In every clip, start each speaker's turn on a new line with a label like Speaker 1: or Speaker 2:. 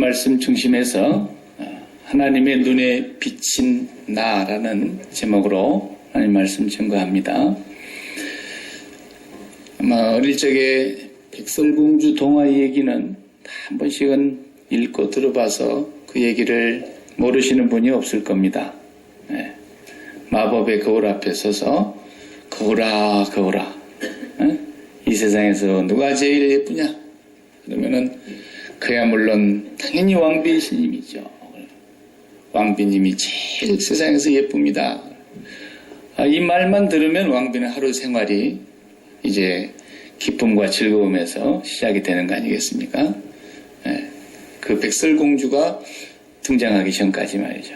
Speaker 1: 말씀 중심에서 하나님의 눈에 비친 나라는 제목으로 하나님 말씀 증거합니다. 아마 어릴 적에 백설공주 동화 얘기는 한 번씩은 읽고 들어봐서 그 얘기를 모르시는 분이 없을 겁니다. 네. 마법의 거울 앞에 서서 거울아 거울아, 네? 이 세상에서 누가 제일 예쁘냐? 그러면은 그야 물론 당연히 왕비 스님이죠. 왕비님이 제일 세상에서 예쁩니다. 이 말만 들으면 왕비는 하루 생활이 이제 기쁨과 즐거움에서 시작이 되는 거 아니겠습니까? 그 백설공주가 등장하기 전까지 말이죠.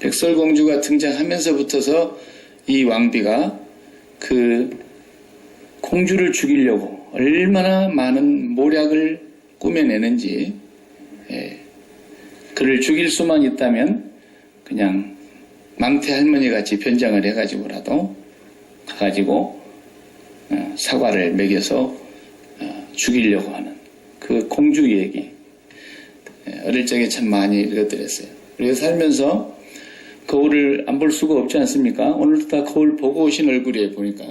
Speaker 1: 백설공주가 등장하면서부터서 이 왕비가 그 공주를 죽이려고 얼마나 많은 모략을 꾸며내는지, 그를 죽일 수만 있다면 그냥 망태 할머니 같이 변장을 해가지고라도 가가지고 사과를 먹여서 죽이려고 하는 그 공주 얘기, 어릴 적에 참 많이 읽어드렸어요. 우리가 살면서 거울을 안 볼 수가 없지 않습니까? 오늘도 다 거울 보고 오신 얼굴이에요, 보니까.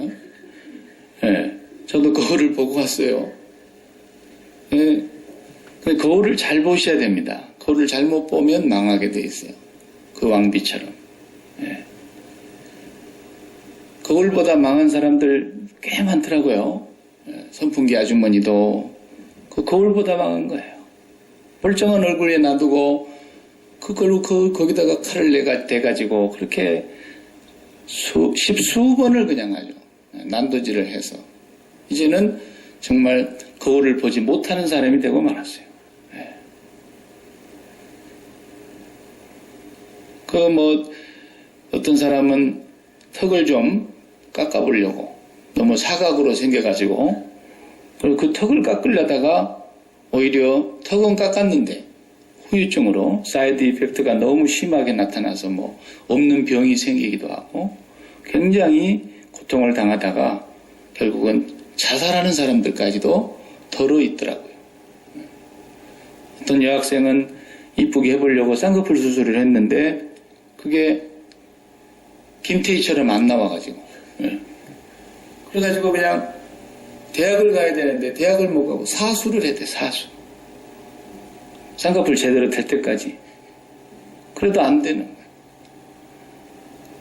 Speaker 1: 저도 거울을 보고 왔어요. 거울을 잘 보셔야 됩니다. 거울을 잘못 보면 망하게 돼 있어요. 그 왕비처럼. 거울보다 망한 사람들 꽤 많더라고요. 선풍기 아주머니도 그 거울보다 망한 거예요. 멀쩡한 얼굴에 놔두고 그걸로 거기다가 칼을 대가지고 그렇게 십수번을 그냥 하죠. 난도질을 해서 이제는 정말 거울을 보지 못하는 사람이 되고 말았어요. 어떤 사람은 턱을 좀 깎아보려고 너무 사각으로 생겨가지고 그리고 그 턱을 깎으려다가 오히려 턱은 깎았는데 후유증으로 사이드 이펙트가 너무 심하게 나타나서 없는 병이 생기기도 하고 굉장히 고통을 당하다가 결국은 자살하는 사람들까지도 덜어 있더라고요. 어떤 여학생은 이쁘게 해보려고 쌍꺼풀 수술을 했는데 그게 김태희처럼 안 나와가지고 그래가지고 그냥 대학을 가야 되는데 대학을 못 가고 사수를 했대. 사수. 쌍꺼풀 제대로 될 때까지. 그래도 안 되는 거야.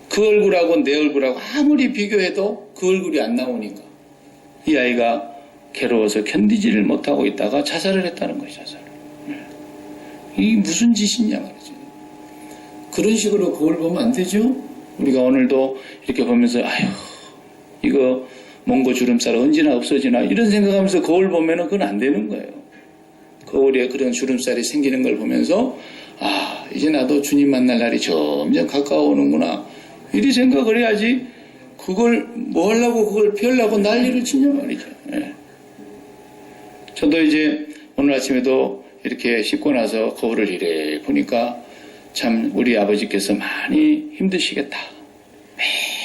Speaker 1: 그 얼굴하고 내 얼굴하고 아무리 비교해도 그 얼굴이 안 나오니까 이 아이가 괴로워서 견디지를 못하고 있다가 자살을 했다는 거예요. 자살을. 이게 무슨 짓이냐 말이죠. 그런 식으로 거울 보면 안 되죠. 우리가 오늘도 이렇게 보면서 아휴 이거 몽고 주름살 언제나 없어지나 이런 생각하면서 거울 보면은 그건 안 되는 거예요. 거울에 그런 주름살이 생기는 걸 보면서 이제 나도 주님 만날 날이 점점 가까워오는구나 이리 생각을 해야지 그걸 뭐 하려고 그걸 피하려고 난리를 치냐 말이죠. 저도 이제 오늘 아침에도 이렇게 씻고 나서 거울을 이래 보니까 참 우리 아버지께서 많이 힘드시겠다.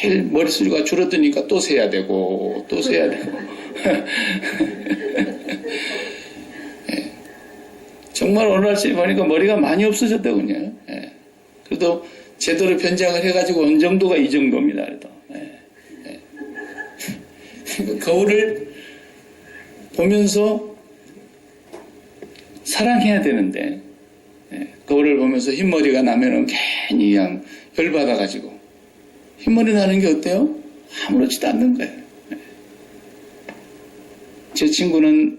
Speaker 1: 매일 머릿수가 줄어드니까 또 세야 되고 또 세야 되고 정말 오늘 아침에 보니까 머리가 많이 없어졌더군요. 그래도 제대로 변장을 해가지고 어느 정도가 이 정도입니다. 그래도. 거울을 보면서 사랑해야 되는데 거울을 보면서 흰머리가 나면은 괜히 그냥 열받아가지고 흰머리 나는 게 어때요? 아무렇지도 않는 거예요. 제 친구는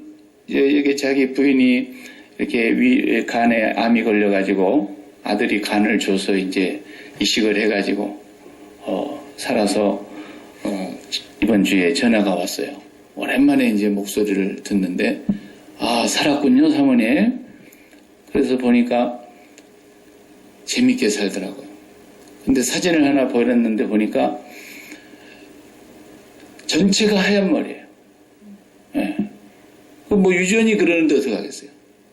Speaker 1: 여기 자기 부인이 이렇게 간에 암이 걸려가지고 아들이 간을 줘서 이제 이식을 해가지고 살아서 이번 주에 전화가 왔어요. 오랜만에 이제 목소리를 듣는데 살았군요 사모님. 그래서 보니까 재밌게 살더라고요. 근데 사진을 하나 보냈는데 보니까 전체가 하얀 머리예요. 유전이 그러는데 어떡하겠어요.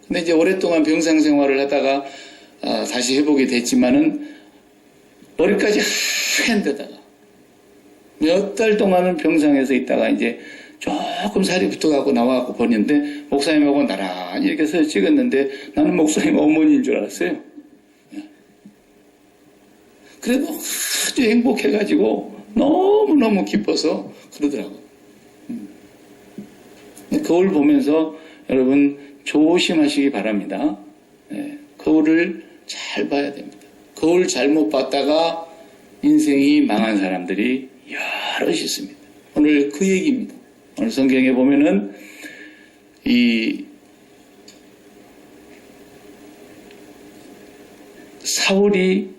Speaker 1: 근데 이제 오랫동안 병상 생활을 하다가 다시 회복이 됐지만은 머리까지 하얀 데다가 몇 달 동안은 병상에서 있다가 이제 조금 살이 붙어갖고 나와갖고 보는데 목사님하고 나란히 이렇게 서서 찍었는데 나는 목사님 어머니인 줄 알았어요. 그래도 아주 행복해가지고 너무너무 기뻐서 그러더라고요. 거울 보면서 여러분 조심하시기 바랍니다. 거울을 잘 봐야 됩니다. 거울 잘못 봤다가 인생이 망한 사람들이 여럿이 있습니다. 오늘 그 얘기입니다. 오늘 성경에 보면은 이 사울이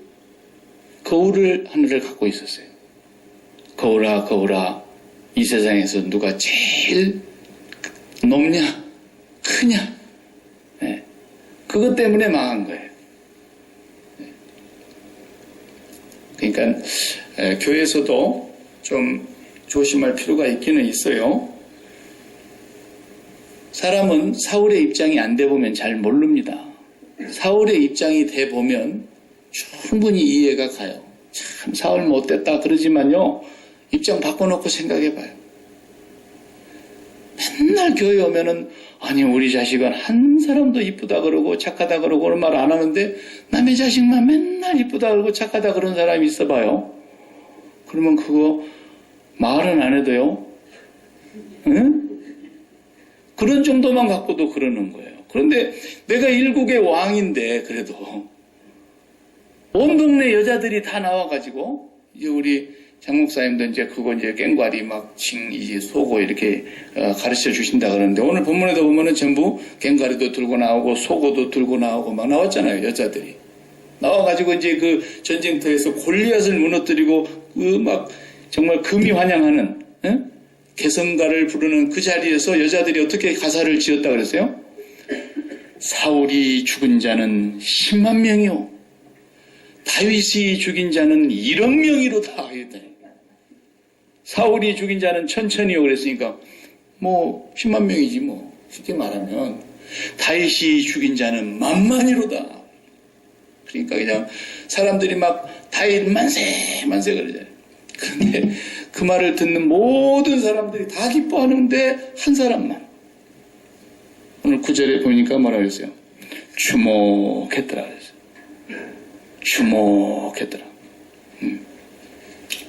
Speaker 1: 거울을 하나를 갖고 있었어요. 거울아 거울아 이 세상에서 누가 제일 높냐 크냐 그것 때문에 망한 거예요. 그러니까 교회에서도 좀 조심할 필요가 있기는 있어요. 사람은 사울의 입장이 안 돼 보면 잘 모릅니다. 사울의 입장이 돼 보면 충분히 이해가 가요. 참 사울 못됐다 그러지만요. 입장 바꿔놓고 생각해봐요. 맨날 교회 오면은 아니 우리 자식은 한 사람도 이쁘다 그러고 착하다 그러고 그런 말 안 하는데 남의 자식만 맨날 이쁘다 그러고 착하다 그런 사람이 있어봐요. 그러면 그거 말은 안 해도요. 응? 그런 정도만 갖고도 그러는 거예요. 그런데 내가 일국의 왕인데 그래도 온 동네 여자들이 다 나와가지고 이제 우리 장목사님도 이제 그거 이제 깽과리 막 이제 속어 이렇게 가르쳐 주신다 그러는데 오늘 본문에도 보면은 전부 깽과리도 들고 나오고 속어도 들고 나오고 막 나왔잖아요. 여자들이 나와가지고 이제 그 전쟁터에서 골리앗을 무너뜨리고 그 막 정말 금이 환영하는 개성가를 부르는 그 자리에서 여자들이 어떻게 가사를 지었다 그랬어요? 사울이 죽은 자는 10만 명이요 다윗이 죽인 자는 1억 명이로다. 사울이 죽인 자는 천천히요 그랬으니까 뭐 10만 명이지 뭐 쉽게 말하면 다윗이 죽인 자는 만만이로다. 그러니까 그냥 사람들이 막 다윗 만세 만세 그러잖아요. 그런데 그 말을 듣는 모든 사람들이 다 기뻐하는데 한 사람만 오늘 9절에 보니까 뭐라 그랬어요? 주목했더라 그랬어요. 주목했더라.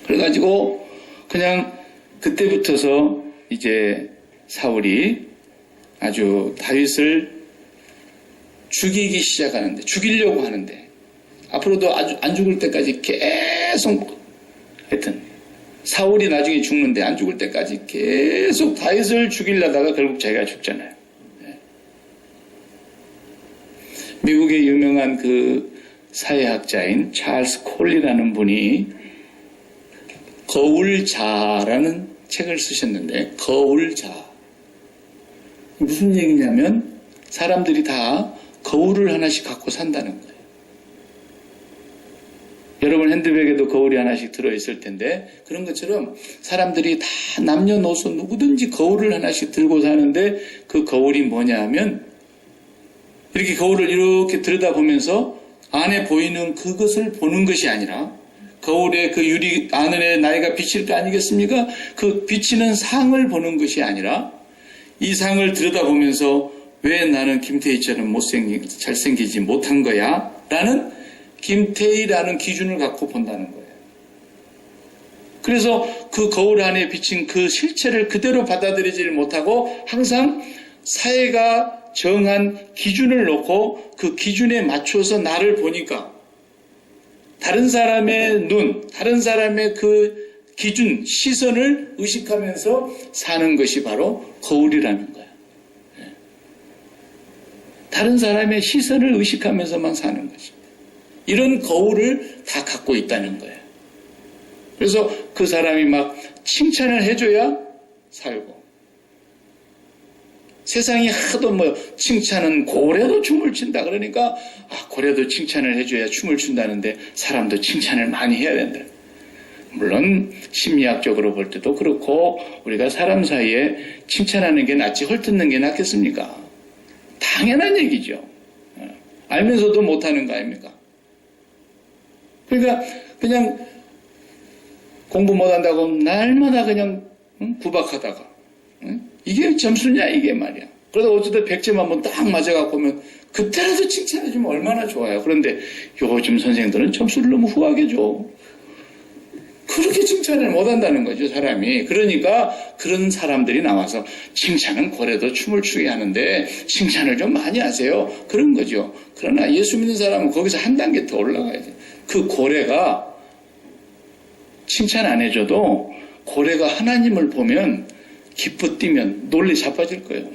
Speaker 1: 그래가지고 그냥 그때부터서 이제 사울이 아주 다윗을 죽이기 시작하는데 죽이려고 하는데 앞으로도 아주 안 죽을 때까지 계속 하여튼 사울이 나중에 죽는데 안 죽을 때까지 계속 다윗을 죽이려다가 결국 자기가 죽잖아요. 미국의 유명한 그 사회학자인 찰스 콜리라는 분이 거울자라는 책을 쓰셨는데 거울자 무슨 얘기냐면 사람들이 다 거울을 하나씩 갖고 산다는 거예요. 여러분 핸드백에도 거울이 하나씩 들어있을 텐데 그런 것처럼 사람들이 다 남녀노소 누구든지 거울을 하나씩 들고 사는데 그 거울이 뭐냐 하면 이렇게 거울을 이렇게 들여다보면서 안에 보이는 그것을 보는 것이 아니라 거울에 그 유리 안에 나이가 비칠 거 아니겠습니까? 그 비치는 상을 보는 것이 아니라 이 상을 들여다보면서 왜 나는 김태희처럼 잘생기지 못한 거야? 라는 김태희라는 기준을 갖고 본다는 거예요. 그래서 그 거울 안에 비친 그 실체를 그대로 받아들이지를 못하고 항상 사회가 정한 기준을 놓고 그 기준에 맞춰서 나를 보니까 다른 사람의 눈, 다른 사람의 그 기준, 시선을 의식하면서 사는 것이 바로 거울이라는 거예요. 다른 사람의 시선을 의식하면서만 사는 것입니다. 이런 거울을 다 갖고 있다는 거예요. 그래서 그 사람이 막 칭찬을 해줘야 살고 세상이 하도 뭐 칭찬은 고래도 춤을 춘다 그러니까 고래도 칭찬을 해줘야 춤을 춘다는데 사람도 칭찬을 많이 해야 된다. 물론 심리학적으로 볼 때도 그렇고 우리가 사람 사이에 칭찬하는 게 낫지 헐뜯는 게 낫겠습니까? 당연한 얘기죠. 알면서도 못하는 거 아닙니까? 그러니까 그냥 공부 못한다고 날마다 그냥 구박하다가 이게 점수냐 이게 말이야. 그러다 어쩌다 100점 한번 딱 맞아갖고 오면 그때라도 칭찬해주면 얼마나 좋아요. 그런데 요즘 선생들은 점수를 너무 후하게 줘. 그렇게 칭찬을 못한다는 거죠, 사람이. 그러니까 그런 사람들이 나와서 칭찬은 고래도 춤을 추게 하는데 칭찬을 좀 많이 하세요. 그런 거죠. 그러나 예수 믿는 사람은 거기서 한 단계 더 올라가야 돼요. 그 고래가 칭찬 안 해줘도 고래가 하나님을 보면 기뻐 뛰면 놀래 자빠질 거예요.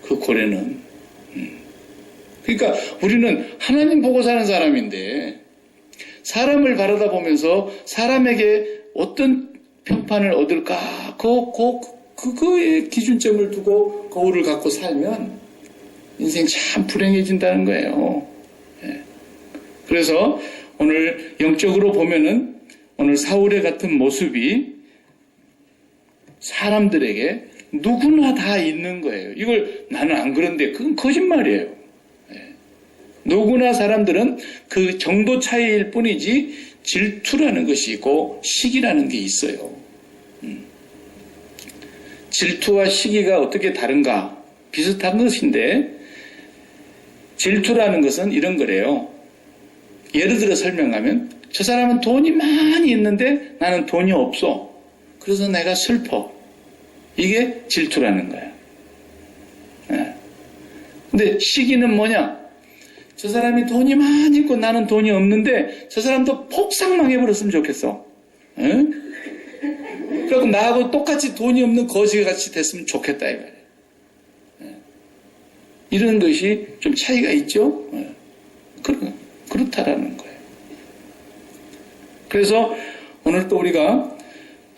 Speaker 1: 그 고래는. 그러니까 우리는 하나님 보고 사는 사람인데 사람을 바라다 보면서 사람에게 어떤 평판을 얻을까 그거에 기준점을 두고 거울을 갖고 살면 인생 참 불행해진다는 거예요. 그래서 오늘 영적으로 보면은 오늘 사울의 같은 모습이 사람들에게 누구나 다 있는 거예요. 이걸 나는 안 그런데 그건 거짓말이에요. 누구나 사람들은 그 정도 차이일 뿐이지 질투라는 것이 있고 시기라는 게 있어요. 질투와 시기가 어떻게 다른가? 비슷한 것인데 질투라는 것은 이런 거래요. 예를 들어 설명하면 저 사람은 돈이 많이 있는데 나는 돈이 없어. 그래서 내가 슬퍼. 이게 질투라는 거야. 근데 시기는 뭐냐? 저 사람이 돈이 많이 있고 나는 돈이 없는데 저 사람도 폭삭 망해버렸으면 좋겠어. 그리고 나하고 똑같이 돈이 없는 거지같이 됐으면 좋겠다 이 말이야. 이런 것이 좀 차이가 있죠. 그렇다라는 거예요. 그래서 오늘 또 우리가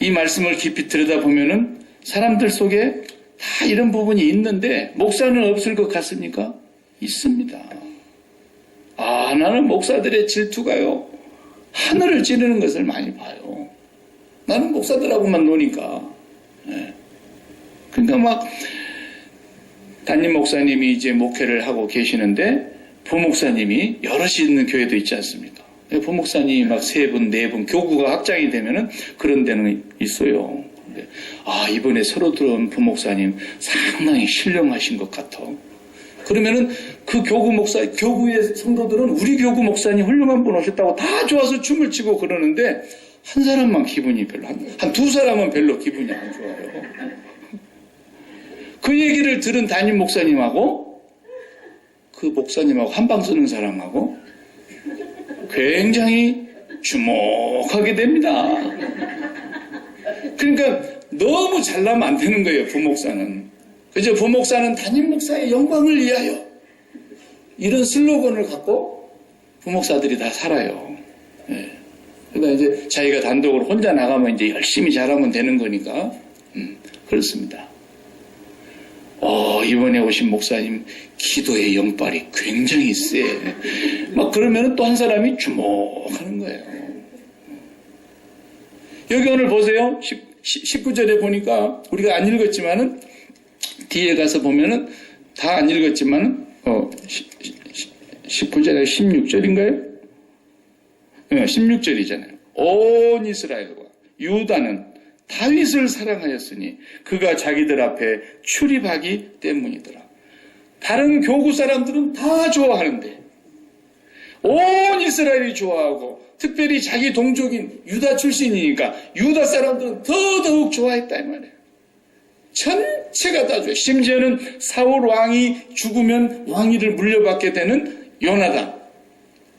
Speaker 1: 이 말씀을 깊이 들여다보면은 사람들 속에 다 이런 부분이 있는데 목사는 없을 것 같습니까? 있습니다. 나는 목사들의 질투가요 하늘을 찌르는 것을 많이 봐요. 나는 목사들하고만 노니까. 그러니까 막 담임 목사님이 이제 목회를 하고 계시는데 부목사님이 여럿이 있는 교회도 있지 않습니까? 부목사님이 막 3분, 4분 교구가 확장이 되면은 그런 데는 있어요. 근데 이번에 새로 들어온 부목사님 상당히 신령하신 것 같아. 그러면은 그 교구의 성도들은 우리 교구 목사님 훌륭한 분 오셨다고 다 좋아서 춤을 추고 그러는데 한 사람만 기분이 별로, 한 2사람은 별로 기분이 안 좋아요. 그 얘기를 들은 담임 목사님하고 그 목사님하고 한방 쓰는 사람하고 굉장히 주목하게 됩니다. 그러니까 너무 잘나면 안 되는 거예요, 부목사는. 그죠? 부목사는 담임 목사의 영광을 위하여. 이런 슬로건을 갖고 부목사들이 다 살아요. 그러니까 이제 자기가 단독으로 혼자 나가면 이제 열심히 잘하면 되는 거니까. 그렇습니다. 이번에 오신 목사님 기도의 영빨이 굉장히 세. 막 그러면 또 한 사람이 주목하는 거예요. 여기 오늘 보세요. 19절에 보니까 우리가 안 읽었지만은 뒤에 가서 보면은 다 안 읽었지만은 19절에 16절인가요? 16절이잖아요. 온 이스라엘과 유다는 다윗을 사랑하였으니 그가 자기들 앞에 출입하기 때문이더라. 다른 교구 사람들은 다 좋아하는데 온 이스라엘이 좋아하고 특별히 자기 동족인 유다 출신이니까 유다 사람들은 더더욱 좋아했다 이 말이에요. 전체가 다 좋아요. 심지어는 사울 왕이 죽으면 왕위를 물려받게 되는 요나단.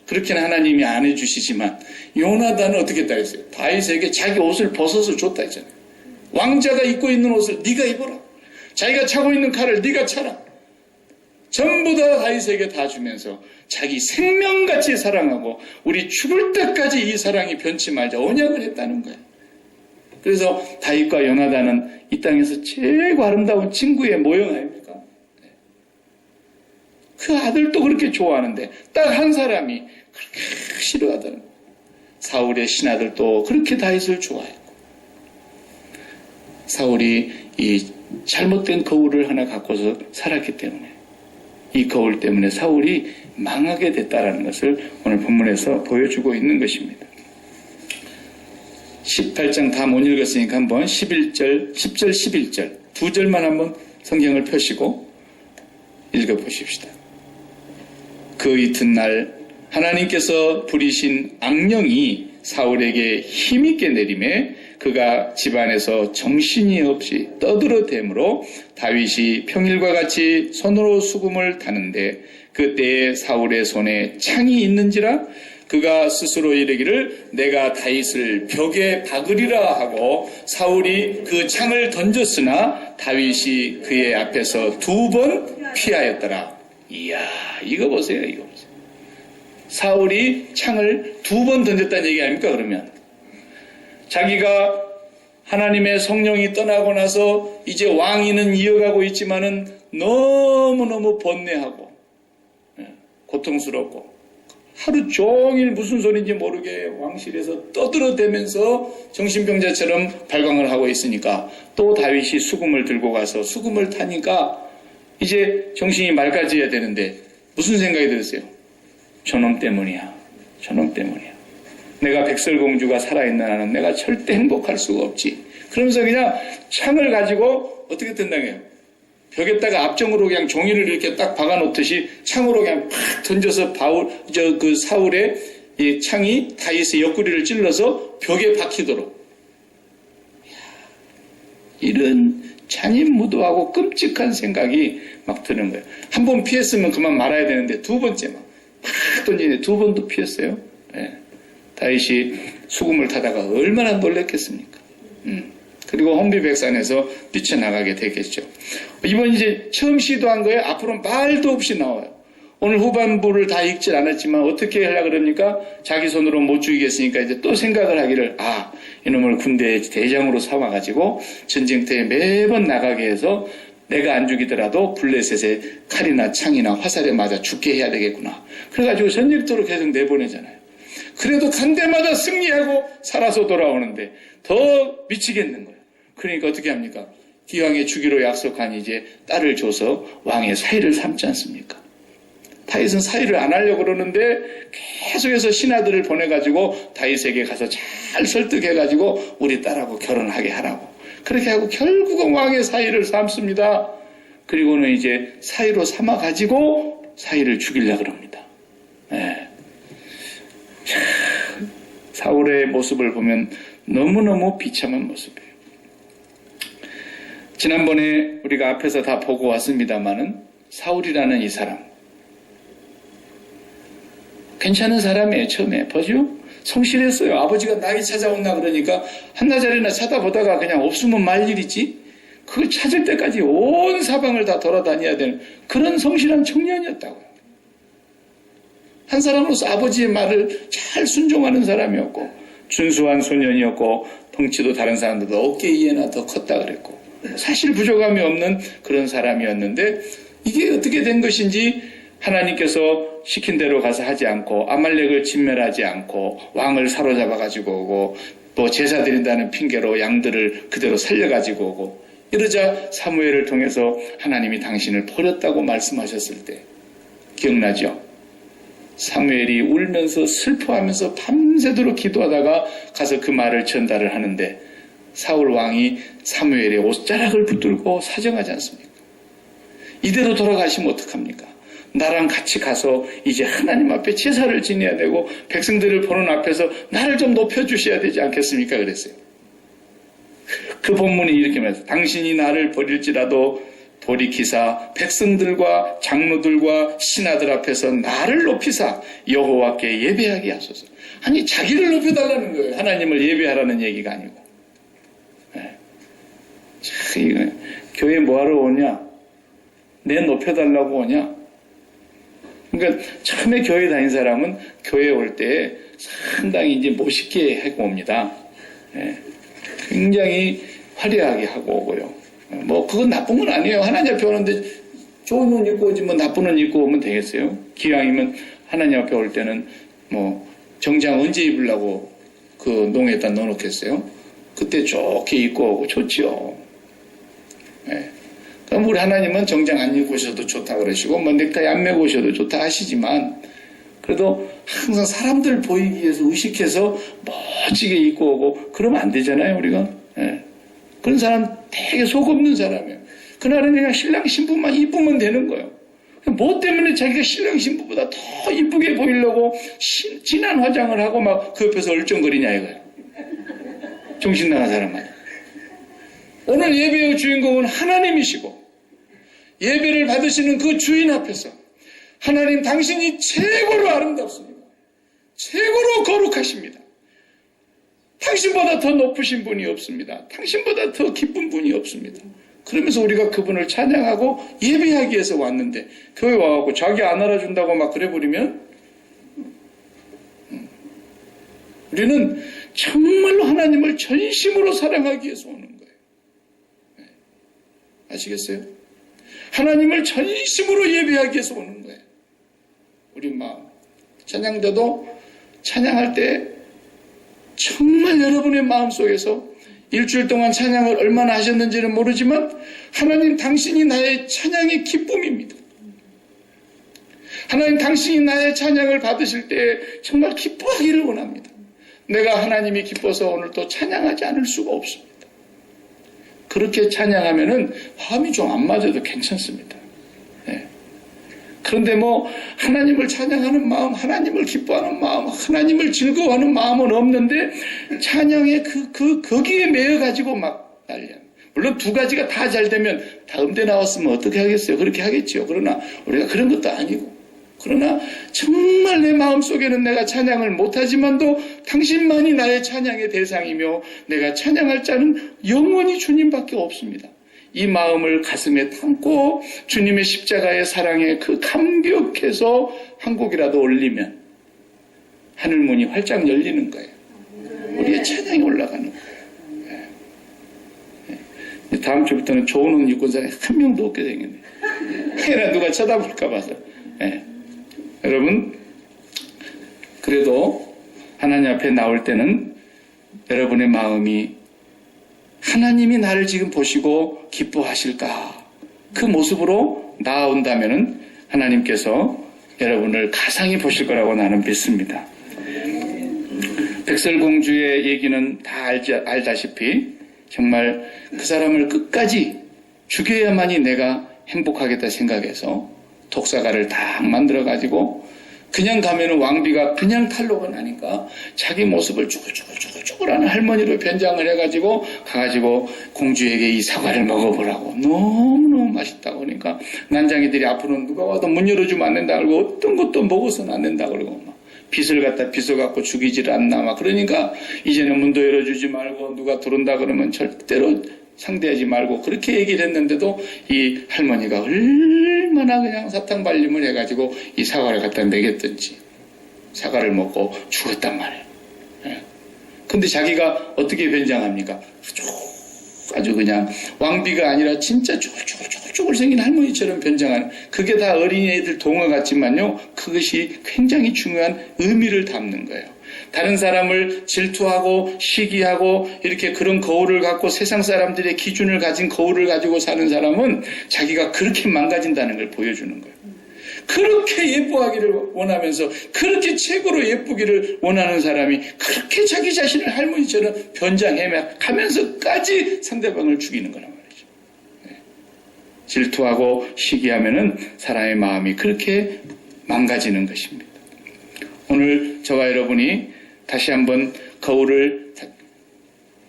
Speaker 1: 그렇게는 하나님이 안 해주시지만 요나단은 어떻게 했다 했어요? 다윗에게 자기 옷을 벗어서 줬다 했잖아요. 왕자가 입고 있는 옷을 네가 입어라. 자기가 차고 있는 칼을 네가 차라. 전부 다 다윗에게 다 주면서 자기 생명같이 사랑하고 우리 죽을 때까지 이 사랑이 변치 말자 언약을 했다는 거예요. 그래서 다윗과 요나단은 이 땅에서 최고 아름다운 친구의 모형 아닙니까? 그 아들도 그렇게 좋아하는데 딱 한 사람이 그렇게 싫어하더라고요. 사울의 신하들도 그렇게 다윗을 좋아했고 사울이 이 잘못된 거울을 하나 갖고서 살았기 때문에 이 거울 때문에 사울이 망하게 됐다는 것을 오늘 본문에서 보여주고 있는 것입니다. 18장 다 못 읽었으니까 한번 10절 11절 두 두 절만 한번 성경을 펴시고 읽어보십시다. 그 이튿날 하나님께서 부리신 악령이 사울에게 힘있게 내림에 그가 집안에서 정신이 없이 떠들어대므로 다윗이 평일과 같이 손으로 수금을 타는데 그때에 사울의 손에 창이 있는지라 그가 스스로 이르기를 내가 다윗을 벽에 박으리라 하고 사울이 그 창을 던졌으나 다윗이 그의 앞에서 2번 피하였더라. 이야, 이거 보세요. 사울이 창을 2번 던졌다는 얘기 아닙니까? 그러면 자기가 하나님의 성령이 떠나고 나서 이제 왕위는 이어가고 있지만은 너무너무 번뇌하고 고통스럽고 하루 종일 무슨 소리인지 모르게 왕실에서 떠들어대면서 정신병자처럼 발광을 하고 있으니까 또 다윗이 수금을 들고 가서 수금을 타니까 이제 정신이 맑아져야 되는데 무슨 생각이 들었어요? 저놈 때문이야. 내가 백설공주가 살아있는 한은 내가 절대 행복할 수가 없지. 그러면서 그냥 창을 가지고 어떻게 된다고요? 벽에다가 앞정으로 그냥 종이를 이렇게 딱 박아놓듯이 창으로 그냥 팍 던져서 사울의 이 창이 다윗의 옆구리를 찔러서 벽에 박히도록. 이런 잔인무도하고 끔찍한 생각이 막 드는 거예요. 한 번 피했으면 그만 말아야 되는데 2번째 막 던지는데 2번도 피했어요. 네. 다윗이 수금을 타다가 얼마나 놀랐겠습니까? 그리고 혼비백산에서 뛰쳐나가게 되겠죠. 이번 이제 처음 시도한 거에 앞으로 말도 없이 나와요. 오늘 후반부를 다 읽질 않았지만 어떻게 하려고 그럽니까? 자기 손으로 못 죽이겠으니까 이제 또 생각을 하기를 이놈을 군대 대장으로 삼아가지고 전쟁터에 매번 나가게 해서 내가 안 죽이더라도 블레셋에 칼이나 창이나 화살에 맞아 죽게 해야 되겠구나. 그래가지고 전쟁터로 계속 내보내잖아요. 그래도 간 데마다 승리하고 살아서 돌아오는데 더 미치겠는 거예요. 그러니까 어떻게 합니까? 기왕에 주기로 약속한 이제 딸을 줘서 왕의 사위를 삼지 않습니까? 다윗은 사위를 안 하려고 그러는데 계속해서 신하들을 보내가지고 다윗에게 가서 잘 설득해가지고 우리 딸하고 결혼하게 하라고. 그렇게 하고 결국은 왕의 사위를 삼습니다. 그리고는 이제 사위로 삼아가지고 사위를 죽이려고 합니다. 네. 사울의 모습을 보면 너무너무 비참한 모습이에요. 지난번에 우리가 앞에서 다 보고 왔습니다마는 사울이라는 이 사람 괜찮은 사람이에요. 처음에 보죠? 성실했어요. 아버지가 나이 찾아온다 그러니까 한나절이나 찾아보다가 그냥 없으면 말 일이지 그걸 찾을 때까지 온 사방을 다 돌아다녀야 되는 그런 성실한 청년이었다고요. 한 사람으로서 아버지의 말을 잘 순종하는 사람이었고 준수한 소년이었고 덩치도 다른 사람들도 어깨 위에나 더 컸다 그랬고 사실 부족함이 없는 그런 사람이었는데 이게 어떻게 된 것인지 하나님께서 시킨 대로 가서 하지 않고 아말렉을 진멸하지 않고 왕을 사로잡아가지고 오고 또 제사 드린다는 핑계로 양들을 그대로 살려가지고 오고 이러자 사무엘을 통해서 하나님이 당신을 버렸다고 말씀하셨을 때 기억나죠? 사무엘이 울면서 슬퍼하면서 밤새도록 기도하다가 가서 그 말을 전달을 하는데 사울 왕이 사무엘의 옷자락을 붙들고 사정하지 않습니까? 이대로 돌아가시면 어떡합니까? 나랑 같이 가서 이제 하나님 앞에 제사를 지내야 되고 백성들을 보는 앞에서 나를 좀 높여주셔야 되지 않겠습니까? 그랬어요. 그 본문이 이렇게 말해요. 당신이 나를 버릴지라도 돌이키사 백성들과 장로들과 신하들 앞에서 나를 높이사 여호와께 예배하게 하소서. 아니 자기를 높여달라는 거예요. 하나님을 예배하라는 얘기가 아니고. 네. 참 이거 교회 뭐하러 오냐? 내 높여달라고 오냐? 그러니까 처음에 교회 다닌 사람은 교회 올 때 상당히 이제 멋있게 하고 옵니다. 네. 굉장히 화려하게 하고 오고요. 뭐 그건 나쁜 건 아니에요. 하나님 앞에 오는데 좋은 옷 입고 오지 뭐 나쁜 옷 입고 오면 되겠어요. 기왕이면 하나님 앞에 올 때는 뭐 정장 언제 입으려고 그 농에다 넣어놓겠어요. 그때 좋게 입고 오고 좋죠. 네. 그럼 우리 하나님은 정장 안 입고 오셔도 좋다 그러시고 뭐 넥타이 안 메고 오셔도 좋다 하시지만 그래도 항상 사람들 보이기 위해서 의식해서 멋지게 입고 오고 그러면 안 되잖아요 우리가. 네. 그런 사람 되게 속 없는 사람이에요. 그날은 그냥 신랑 신부만 이쁘면 되는 거예요. 뭐 때문에 자기가 신랑 신부보다 더 이쁘게 보이려고 진한 화장을 하고 막 그 옆에서 얼쩡거리냐 이거예요. 정신 나간 사람만. 오늘 예배의 주인공은 하나님이시고 예배를 받으시는 그 주인 앞에서 하나님 당신이 최고로 아름답습니다. 최고로 거룩하십니다. 당신보다 더 높으신 분이 없습니다. 당신보다 더 기쁜 분이 없습니다. 그러면서 우리가 그분을 찬양하고 예배하기 위해서 왔는데 교회 와갖고 자기 안 알아준다고 막 그래버리면 우리는 정말로 하나님을 전심으로 사랑하기 위해서 오는 거예요. 아시겠어요? 하나님을 전심으로 예배하기 위해서 오는 거예요. 우리 마음. 찬양자도 찬양할 때 정말 여러분의 마음속에서 일주일 동안 찬양을 얼마나 하셨는지는 모르지만 하나님 당신이 나의 찬양의 기쁨입니다. 하나님 당신이 나의 찬양을 받으실 때 정말 기뻐하기를 원합니다. 내가 하나님이 기뻐서 오늘 또 찬양하지 않을 수가 없습니다. 그렇게 찬양하면은 마음이 좀 안 맞아도 괜찮습니다. 네. 그런데 뭐 하나님을 찬양하는 마음, 하나님을 기뻐하는 마음, 하나님을 즐거워하는 마음은 없는데 찬양에 거기에 매여 가지고 막 난리야. 물론 두 가지가 다 잘 되면 다음대 나왔으면 어떻게 하겠어요? 그렇게 하겠지요. 그러나 우리가 그런 것도 아니고, 그러나 정말 내 마음속에는 내가 찬양을 못하지만도 당신만이 나의 찬양의 대상이며 내가 찬양할 자는 영원히 주님밖에 없습니다. 이 마음을 가슴에 담고 주님의 십자가의 사랑에 그 감격해서 한 곡이라도 올리면 하늘문이 활짝 열리는 거예요. 우리의 찬양이 올라가는 거예요. 다음 주부터는 좋은 옷 입고 사람이 한 명도 없게 생겼네. 그냥 누가 쳐다볼까 봐서. 여러분, 그래도 하나님 앞에 나올 때는 여러분의 마음이 하나님이 나를 지금 보시고 기뻐하실까? 그 모습으로 나아온다면은 하나님께서 여러분을 가상히 보실 거라고 나는 믿습니다. 백설공주의 얘기는 다 알다시피 정말 그 사람을 끝까지 죽여야만이 내가 행복하겠다 생각해서 독사가를 딱 만들어가지고 그냥 가면은 왕비가 그냥 탈로가 나니까 자기 모습을 쭈글쭈글 하는 할머니로 변장을 해가지고 가가지고 공주에게 이 사과를 먹어보라고 너무너무 맛있다고 그러니까 난장이들이 앞으로는 누가 와도 문 열어주면 안 된다 그러고 어떤 것도 먹어서는 안 된다 그러고 막 빚을 갖다 빚어갖고 죽이질 않나 막 그러니까 이제는 문도 열어주지 말고 누가 들어온다 그러면 절대로 상대하지 말고 그렇게 얘기를 했는데도 이 할머니가 얼마나 그냥 사탕 발림을 해가지고 이 사과를 갖다 먹였든지 사과를 먹고 죽었단 말이에요. 근데 자기가 어떻게 변장합니까? 아주 그냥 왕비가 아니라 진짜 쭈글쭈글 생긴 할머니처럼 변장하는 그게 다 어린이들 동화 같지만요. 그것이 굉장히 중요한 의미를 담는 거예요. 다른 사람을 질투하고 시기하고 이렇게 그런 거울을 갖고 세상 사람들의 기준을 가진 거울을 가지고 사는 사람은 자기가 그렇게 망가진다는 걸 보여주는 거예요. 그렇게 예뻐하기를 원하면서 그렇게 최고로 예쁘기를 원하는 사람이 그렇게 자기 자신을 할머니처럼 변장해가면서까지 상대방을 죽이는 거란 말이죠. 질투하고 시기하면은 사람의 마음이 그렇게 망가지는 것입니다. 오늘 저와 여러분이 다시 한번 거울을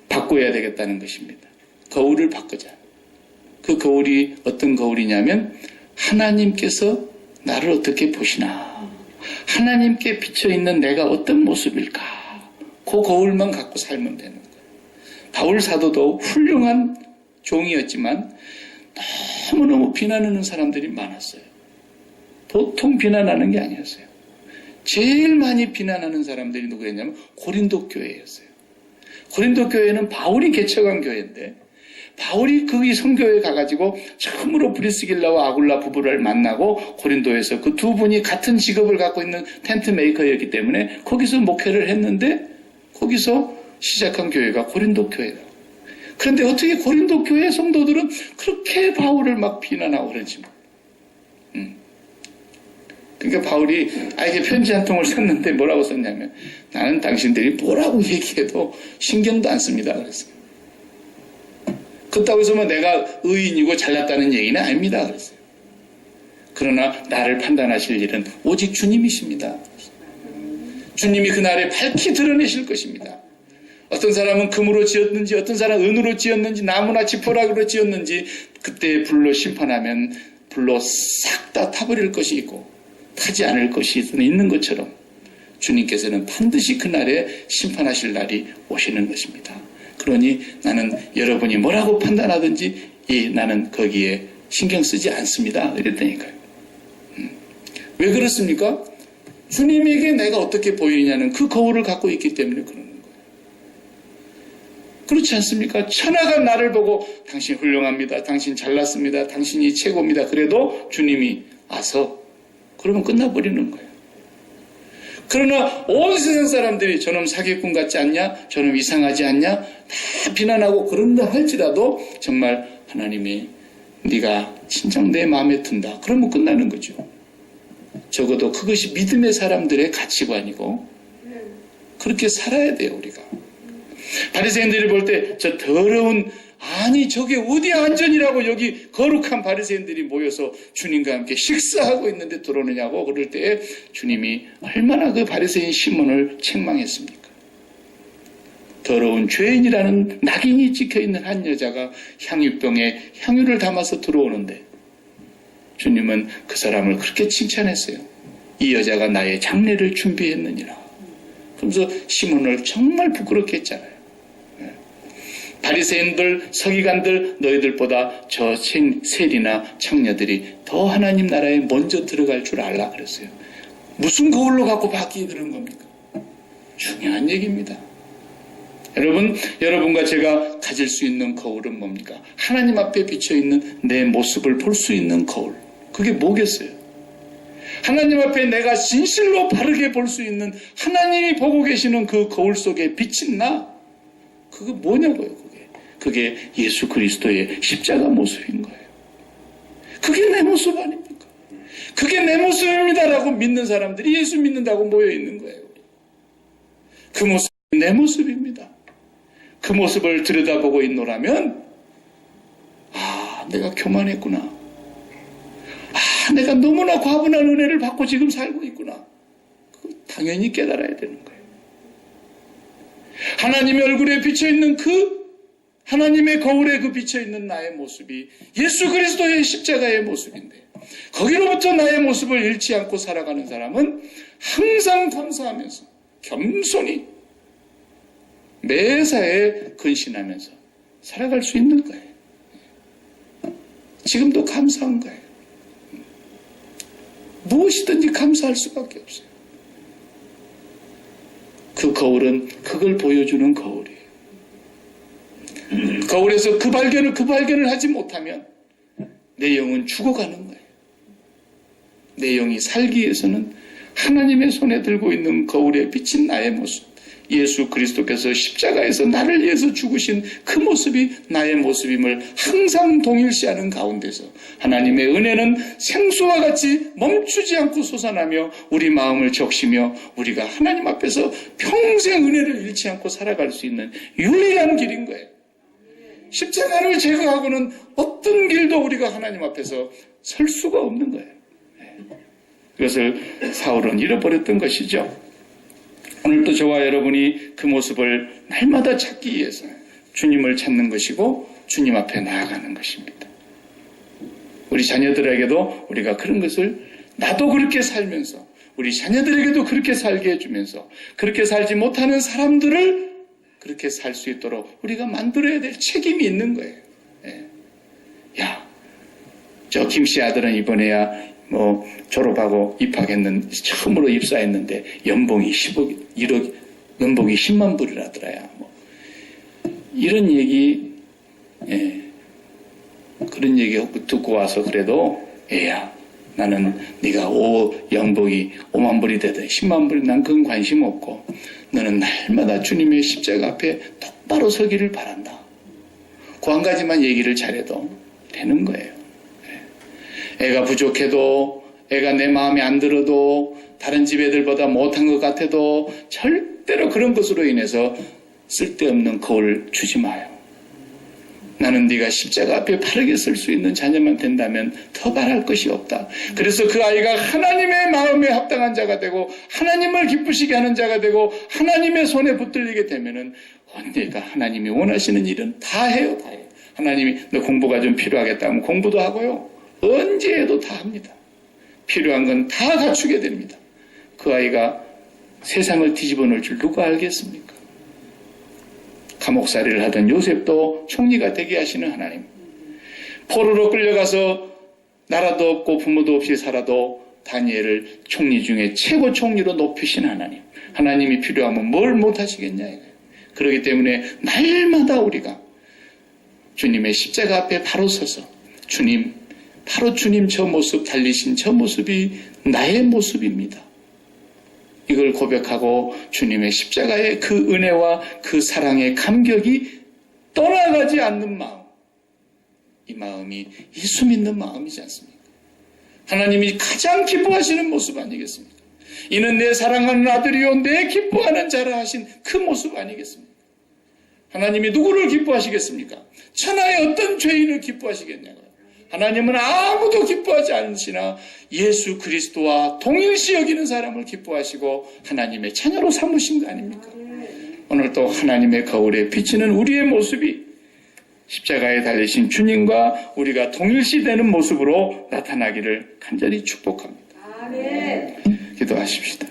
Speaker 1: 바꿔야 되겠다는 것입니다. 거울을 바꾸자. 그 거울이 어떤 거울이냐면 하나님께서 나를 어떻게 보시나? 하나님께 비춰있는 내가 어떤 모습일까? 그 거울만 갖고 살면 되는 거예요. 바울 사도도 훌륭한 종이었지만 너무너무 비난하는 사람들이 많았어요. 보통 비난하는 게 아니었어요. 제일 많이 비난하는 사람들이 누구였냐면 고린도 교회였어요. 고린도 교회는 바울이 개척한 교회인데 바울이 거기 선교에 가가지고 처음으로 브리스길라와 아굴라 부부를 만나고 고린도에서 그 두 분이 같은 직업을 갖고 있는 텐트 메이커였기 때문에 거기서 목회를 했는데 거기서 시작한 교회가 고린도 교회다. 그런데 어떻게 고린도 교회 성도들은 그렇게 바울을 막 비난하고 그러지 뭐. 그러니까 바울이 아이게 편지 한 통을 썼는데 뭐라고 썼냐면 나는 당신들이 뭐라고 얘기해도 신경도 안 씁니다. 그랬어요. 그렇다고 해서 뭐 내가 의인이고 잘났다는 얘기는 아닙니다. 그랬어요. 그러나 나를 판단하실 일은 오직 주님이십니다. 주님이 그날에 밝히 드러내실 것입니다. 어떤 사람은 금으로 지었는지, 어떤 사람은 은으로 지었는지, 나무나 지푸라기로 지었는지, 그때 불로 심판하면 불로 싹 다 타버릴 것이 있고 타지 않을 것이 있는 것처럼 주님께서는 반드시 그날에 심판하실 날이 오시는 것입니다. 그러니 나는 여러분이 뭐라고 판단하든지 나는 거기에 신경 쓰지 않습니다. 이랬다니까요. 왜 그렇습니까? 주님에게 내가 어떻게 보이느냐는 그 거울을 갖고 있기 때문에 그러는 거예요. 그렇지 않습니까? 천하가 나를 보고 당신 훌륭합니다. 당신 잘났습니다. 당신이 최고입니다. 그래도 주님이 와서 그러면 끝나버리는 거예요. 그러나 온 세상 사람들이 저놈 사기꾼 같지 않냐? 저놈 이상하지 않냐? 다 비난하고 그런다 할지라도 정말 하나님이 네가 진정 내 마음에 든다. 그러면 끝나는 거죠. 적어도 그것이 믿음의 사람들의 가치관이고 그렇게 살아야 돼요. 우리가. 바리새인들이 볼 때 저 더러운 아니 저게 어디 안전이라고 여기 거룩한 바리새인들이 모여서 주님과 함께 식사하고 있는데 들어오느냐고 그럴 때 주님이 얼마나 그 바리새인 시몬을 책망했습니까? 더러운 죄인이라는 낙인이 찍혀있는 한 여자가 향유병에 향유를 담아서 들어오는데 주님은 그 사람을 그렇게 칭찬했어요. 이 여자가 나의 장례를 준비했느니라. 그러면서 시몬을 정말 부끄럽게 했잖아요. 바리새인들, 서기관들, 너희들보다 저 세리나 창녀들이 더 하나님 나라에 먼저 들어갈 줄 알라 그랬어요. 무슨 거울로 갖고 바뀌게 그런 겁니까? 중요한 얘기입니다. 여러분과 제가 가질 수 있는 거울은 뭡니까? 하나님 앞에 비쳐있는 내 모습을 볼 수 있는 거울. 그게 뭐겠어요? 하나님 앞에 내가 진실로 바르게 볼 수 있는 하나님이 보고 계시는 그 거울 속에 비친 나? 그게 뭐냐고요, 그게 예수 그리스도의 십자가 모습인 거예요. 그게 내 모습 아닙니까? 그게 내 모습입니다라고 믿는 사람들이 예수 믿는다고 모여 있는 거예요. 그 모습이 내 모습입니다. 그 모습을 들여다보고 있노라면 내가 교만했구나. 내가 너무나 과분한 은혜를 받고 지금 살고 있구나. 당연히 깨달아야 되는 거예요. 하나님의 얼굴에 비쳐있는 그 하나님의 거울에 그 비쳐있는 나의 모습이 예수 그리스도의 십자가의 모습인데 거기로부터 나의 모습을 잃지 않고 살아가는 사람은 항상 감사하면서 겸손히 매사에 근신하면서 살아갈 수 있는 거예요. 지금도 감사한 거예요. 무엇이든지 감사할 수밖에 없어요. 그 거울은 그걸 보여주는 거울이에요. 거울에서 그 발견을 하지 못하면 내 영은 죽어가는 거예요. 내 영이 살기 위해서는 하나님의 손에 들고 있는 거울에 비친 나의 모습, 예수 그리스도께서 십자가에서 나를 위해서 죽으신 그 모습이 나의 모습임을 항상 동일시하는 가운데서 하나님의 은혜는 생수와 같이 멈추지 않고 솟아나며 우리 마음을 적시며 우리가 하나님 앞에서 평생 은혜를 잃지 않고 살아갈 수 있는 유일한 길인 거예요. 십자가를 제거하고는 어떤 길도 우리가 하나님 앞에서 설 수가 없는 거예요. 그것을 사울은 잃어버렸던 것이죠. 오늘도 저와 여러분이 그 모습을 날마다 찾기 위해서 주님을 찾는 것이고 주님 앞에 나아가는 것입니다. 우리 자녀들에게도 우리가 그런 것을 나도 그렇게 살면서 우리 자녀들에게도 그렇게 살게 해주면서 그렇게 살지 못하는 사람들을 그렇게 살 수 있도록 우리가 만들어야 될 책임이 있는 거예요. 저 김씨 아들은 이번에야 졸업하고 처음으로 입사했는데 연봉이 1억, 연봉이 10만 불이라더라야. 이런 얘기, 그런 얘기 듣고 와서 그래도 애야, 나는 네가 연봉이 5만 불이 되든 10만 불이 난 그건 관심 없고 너는 날마다 주님의 십자가 앞에 똑바로 서기를 바란다. 그 한 가지만 얘기를 잘해도 되는 거예요. 애가 부족해도 애가 내 마음에 안 들어도 다른 집 애들보다 못한 것 같아도 절대로 그런 것으로 인해서 쓸데없는 거울 주지 마요. 나는 네가 십자가 앞에 바르게 설 수 있는 자녀만 된다면 더 바랄 것이 없다. 그래서 그 아이가 하나님의 마음에 합당한 자가 되고 하나님을 기쁘시게 하는 자가 되고 하나님의 손에 붙들리게 되면은 언제가 하나님이 원하시는 일은 다 해요. 다 해요. 하나님이 너 공부가 좀 필요하겠다 하면 공부도 하고요. 언제 해도 다 합니다. 필요한 건 다 갖추게 됩니다. 그 아이가 세상을 뒤집어 놓을 줄 누가 알겠습니까? 감옥살이를 하던 요셉도 총리가 되게 하시는 하나님. 포로로 끌려가서 나라도 없고 부모도 없이 살아도 다니엘을 총리 중에 최고 총리로 높이신 하나님. 하나님이 필요하면 뭘 못하시겠냐 이거예요. 그렇기 때문에 날마다 우리가 주님의 십자가 앞에 바로 서서 주님, 바로 주님 저 모습 달리신 저 모습이 나의 모습입니다. 이걸 고백하고 주님의 십자가의 그 은혜와 그 사랑의 감격이 떠나가지 않는 마음, 이 마음이 예수 믿는 마음이지 않습니까? 하나님이 가장 기뻐하시는 모습 아니겠습니까? 이는 내 사랑하는 아들이요 내 기뻐하는 자라 하신 그 모습 아니겠습니까? 하나님이 누구를 기뻐하시겠습니까? 천하의 어떤 죄인을 기뻐하시겠냐고요. 하나님은 아무도 기뻐하지 않으시나 예수 그리스도와 동일시 여기는 사람을 기뻐하시고 하나님의 자녀로 삼으신 거 아닙니까? 오늘도 하나님의 거울에 비치는 우리의 모습이 십자가에 달리신 주님과 우리가 동일시되는 모습으로 나타나기를 간절히 축복합니다. 기도하십시다.